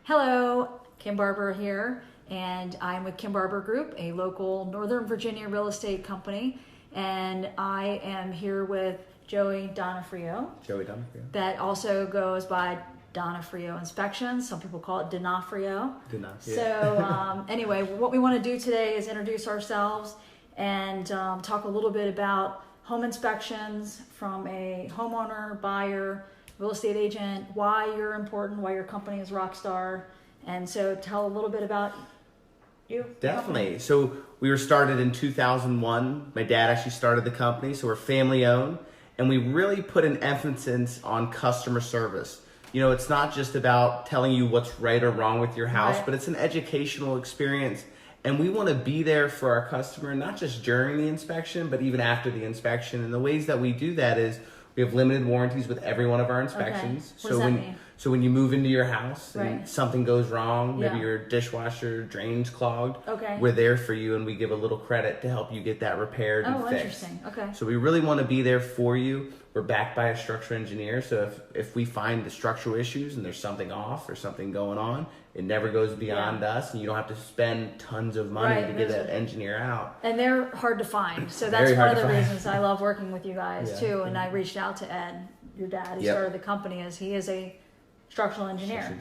Hello, Kim Barber here, and I'm with Kim Barber Group, a local Northern Virginia real estate company, and I am here with Joey Donofrio. That also goes by Donofrio Inspections. Some people call it Donofrio. So anyway, what we want to do today is introduce ourselves and talk a little bit about home inspections from a homeowner, buyer, real estate agent, why you're important, why your company is Rockstar. And so tell a little bit about you. Definitely. So we were started in 2001. My dad actually started the company, so we're family owned. And we really put an emphasis on customer service. You know, it's not just about telling you what's right or wrong with your house, but it's an educational experience. And we want to be there for our customer, not just during the inspection, but even after the inspection. And the ways that we do that is we have limited warranties with every one of our inspections. What does that mean? So when you move into your house and something goes wrong, maybe your dishwasher drain's clogged, we're there for you and we give a little credit to help you get that repaired and fixed. Interesting. Okay. So we really want to be there for you. We're backed by a structural engineer, so if we find the structural issues and there's something off or something going on, it never goes beyond us, and you don't have to spend tons of money to get that engineer out. And they're hard to find, so that's one of the reasons I love working with you guys too. And I reached out to Ed, your dad, who started the company, as he is a structural engineer.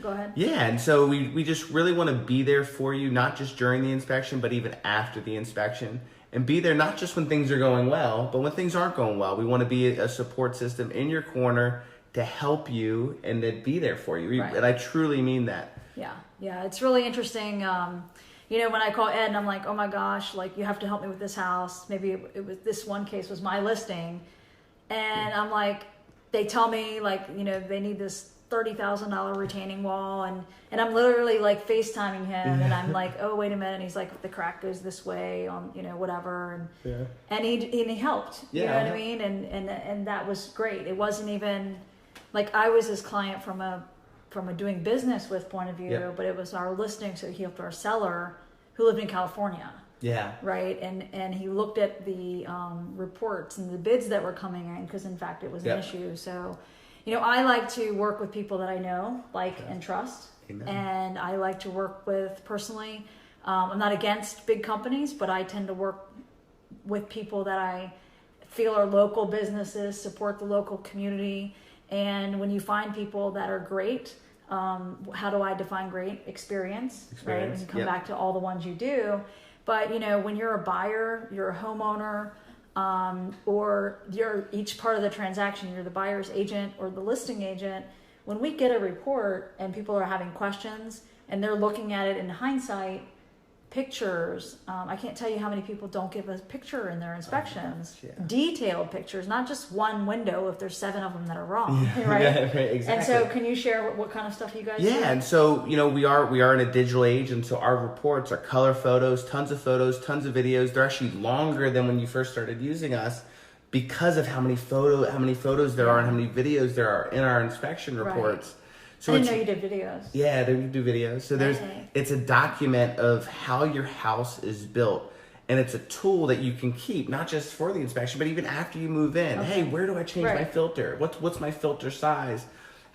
Go ahead. Yeah, and so we just really want to be there for you, not just during the inspection, but even after the inspection. And be there not just when things are going well, but when things aren't going well. We want to be a support system in your corner to help you and to be there for you. And I truly mean that. Yeah, it's really interesting. You know, when I call Ed and I'm like, oh my gosh, like you have to help me with this house. Maybe it was this one case was my listing. And I'm like, they tell me like, you know, they need this $30,000 retaining wall, and I'm literally like FaceTiming him, and I'm like, oh wait a minute, and he's like, the crack goes this way on, you know, whatever, and he helped, you know what I mean, and that was great. It wasn't even like I was his client from a doing business with point of view, but it was our listing, so he helped our seller who lived in California. Right. And he looked at the reports and the bids that were coming in, because in fact it was an issue. So, you know, I like to work with people that I know, like, and trust. Amen. And I like to work with, personally, I'm not against big companies, but I tend to work with people that I feel are local businesses, support the local community. And when you find people that are great, how do I define great? Experience. Right? And you come back to all the ones you do. But, you know, when you're a buyer, you're a homeowner, or you're each part of the transaction, you're the buyer's agent or the listing agent. When we get a report and people are having questions and they're looking at it in hindsight, pictures, I can't tell you how many people don't give a picture in their inspections, detailed pictures, not just one window if there's 7 of them that are wrong, right? Exactly. And so can you share what kind of stuff you guys do? And so, you know, we are in a digital age, and so our reports are color photos, tons of videos. They're actually longer than when you first started using us because of how many photos there are and how many videos there are in our inspection reports. So I didn't know you did videos. Yeah, we do videos. So it's a document of how your house is built. And it's a tool that you can keep, not just for the inspection, but even after you move in. Hey, where do I change my filter? What's my filter size?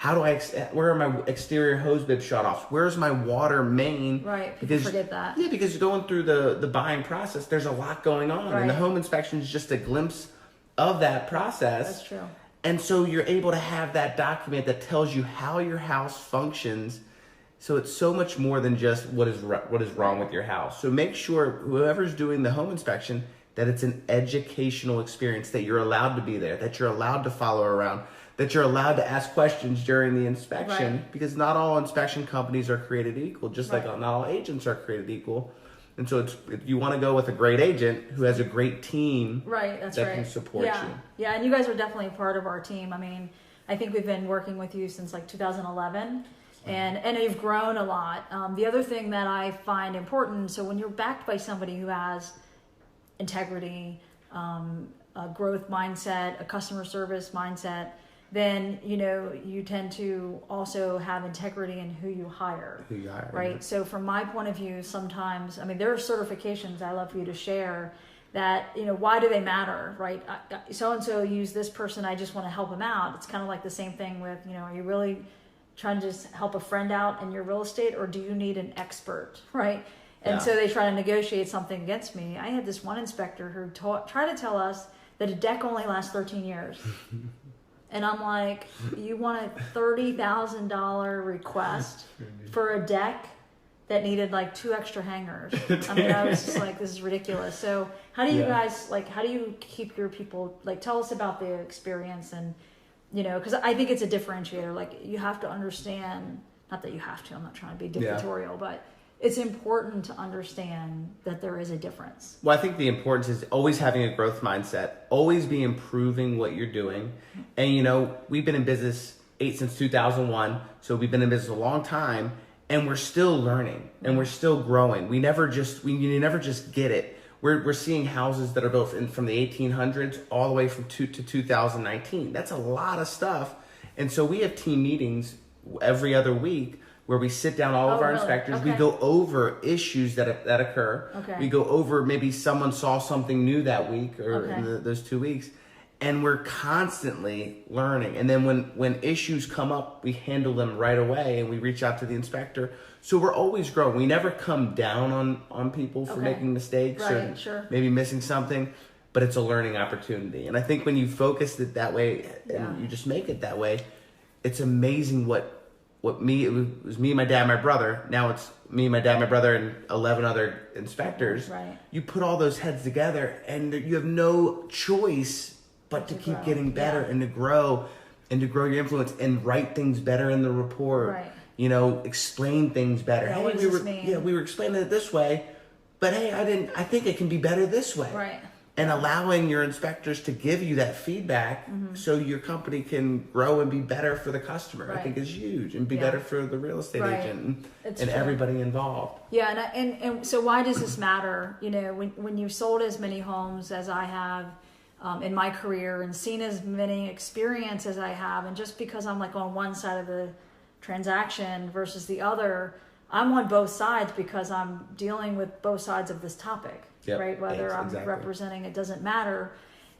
Where are my exterior hose bib shutoffs? Where's my water main? Right, people forget that. Yeah, because going through the buying process, there's a lot going on. And the home inspection is just a glimpse of that process. That's true. And so you're able to have that document that tells you how your house functions. So it's so much more than just what is wrong with your house. So make sure whoever's doing the home inspection that it's an educational experience, that you're allowed to be there, that you're allowed to follow around, that you're allowed to ask questions during the inspection, because not all inspection companies are created equal, just like not all agents are created equal. And so if you want to go with a great agent who has a great team that can support you. Yeah, and you guys are definitely a part of our team. I mean, I think we've been working with you since like 2011, and you've grown a lot. The other thing that I find important, so when you're backed by somebody who has integrity, a growth mindset, a customer service mindset, then, you know, you tend to also have integrity in who you hire. Right? So from my point of view, sometimes, I mean, there are certifications I love for you to share that, you know, why do they matter, right? So-and-so used this person, I just want to help them out. It's kind of like the same thing with, you know, are you really trying to just help a friend out in your real estate, or do you need an expert, right? And Yeah. so they try to negotiate something against me. I had this one inspector who tried to tell us that a deck only lasts 13 years. And I'm like, you want a $30,000 request for a deck that needed like 2 extra hangers? I mean, I was just like, this is ridiculous. So how do you guys, like, how do you keep your people, like, tell us about the experience and, you know, because I think it's a differentiator. Like, you have to understand, not that you have to, I'm not trying to be dictatorial, but it's important to understand that there is a difference. Well, I think the importance is always having a growth mindset, always be improving what you're doing. And, you know, we've been in business since 2001, so we've been in business a long time, and we're still learning and we're still growing. You never just get it. We're seeing houses that are built from the 1800s all the way from to 2019. That's a lot of stuff. And so we have team meetings every other week where we sit down all of our inspectors. Okay. We go over issues that occur. Okay. We go over maybe someone saw something new that week or in those 2 weeks. And we're constantly learning. And then when issues come up, we handle them right away and we reach out to the inspector. So we're always growing. We never come down on people for making mistakes or maybe missing something, but it's a learning opportunity. And I think when you focus it that way and you just make it that way, it's amazing it was me, my dad, my brother. Now it's me, my dad, my brother, and 11 other inspectors. Right. You put all those heads together and you have no choice but to keep getting better and to grow your influence and write things better in the report. Right. You know, explain things better. Yeah, hey, what does this mean? we were explaining it this way, but hey, I think it can be better this way. Right. And allowing your inspectors to give you that feedback so your company can grow and be better for the customer, I think is huge, and be better for the real estate agent and everybody involved. Yeah, and so why does this matter? You know, when you've sold as many homes as I have in my career and seen as many experience as I have, and just because I'm like on one side of the transaction versus the other, I'm on both sides because I'm dealing with both sides of this topic. Yep, right? Whether I'm exactly. representing, it doesn't matter.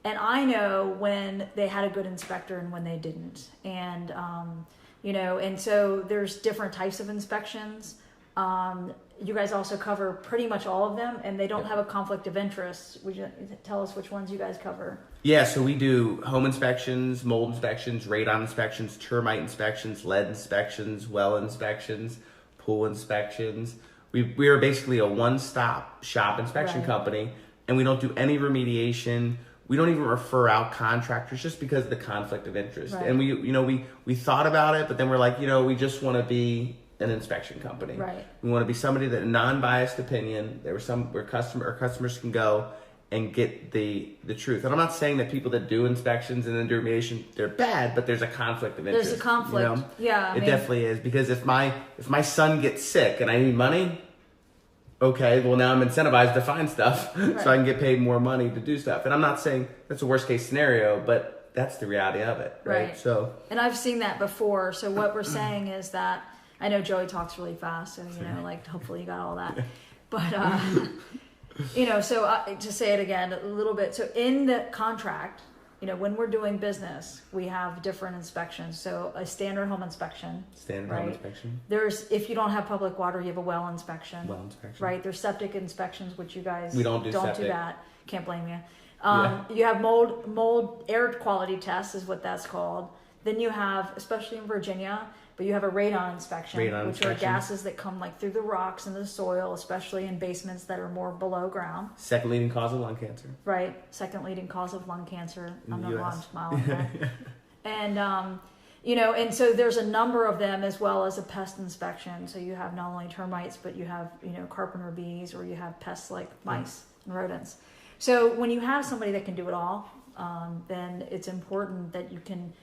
And I know when they had a good inspector and when they didn't. And, you know, and so there's different types of inspections. You guys also cover pretty much all of them, and they don't have a conflict of interest. Would you tell us which ones you guys cover? Yeah, so we do home inspections, mold inspections, radon inspections, termite inspections, lead inspections, well inspections, pool inspections. We are basically a one-stop shop inspection company, and we don't do any remediation. We don't even refer out contractors just because of the conflict of interest. Right. And we thought about it, but then we're like, we just want to be an inspection company. Right. We want to be somebody that non-biased opinion. Where customers can go and get the truth. And I'm not saying that people that do inspections and then do remediation, they're bad, but there's a conflict of interest. There's a conflict. Yeah. It definitely is, because if my son gets sick and I need money, okay, well now I'm incentivized to find stuff so I can get paid more money to do stuff. And I'm not saying that's a worst case scenario, but that's the reality of it, right? So, and I've seen that before. So what we're saying is that, I know Joey talks really fast, so like hopefully you got all that. But so to say it again a little bit. So in the contract, when we're doing business, we have different inspections. So a standard home inspection. Home inspection. There's, if you don't have public water, you have a well inspection. Right. There's septic inspections, which you guys we don't do that. Can't blame you. You have mold air quality tests is what that's called. Then you have, especially in Virginia, but you have a radon inspection, which are gases that come like through the rocks and the soil, especially in basements that are more below ground. Second leading cause of lung cancer. Right. Second leading cause of lung cancer. I'm not wrong, smiling. And, and so there's a number of them, as well as a pest inspection. So you have not only termites, but you have, carpenter bees, or you have pests like mice and rodents. So when you have somebody that can do it all, then it's important that you can,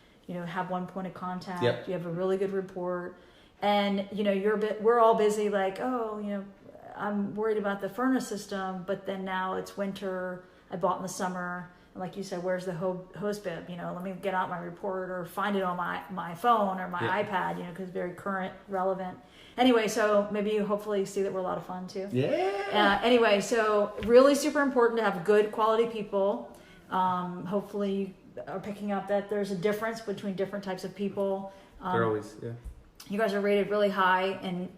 have one point of contact. Yep. You have a really good report, and we're all busy like, I'm worried about the furnace system, but then now it's winter. I bought in the summer, and like you said, where's the hose bib? Let me get out my report or find it on my phone or my iPad. Because it's very current, relevant. Anyway, so maybe you hopefully see that we're a lot of fun too. Yeah. Anyway, so really super important to have good quality people. Hopefully you are picking up that there's a difference between different types of people. There always, You guys are rated really high, and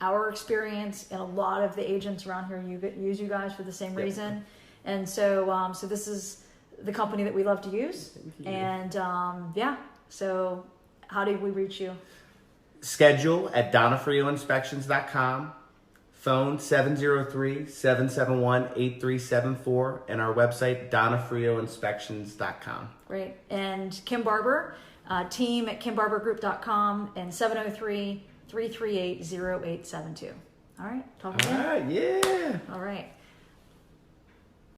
our experience and a lot of the agents around here use you guys for the same reason. And so, so this is the company that we love to use. And yeah, so how do we reach you? Schedule at donofrioinspections.com, phone 703-771-8374, and our website, donofrioinspections.com. Great. And Kim Barber, team at kimbarbergroup.com, and 703-338-0872. All right. Talk again. All right, yeah. All right.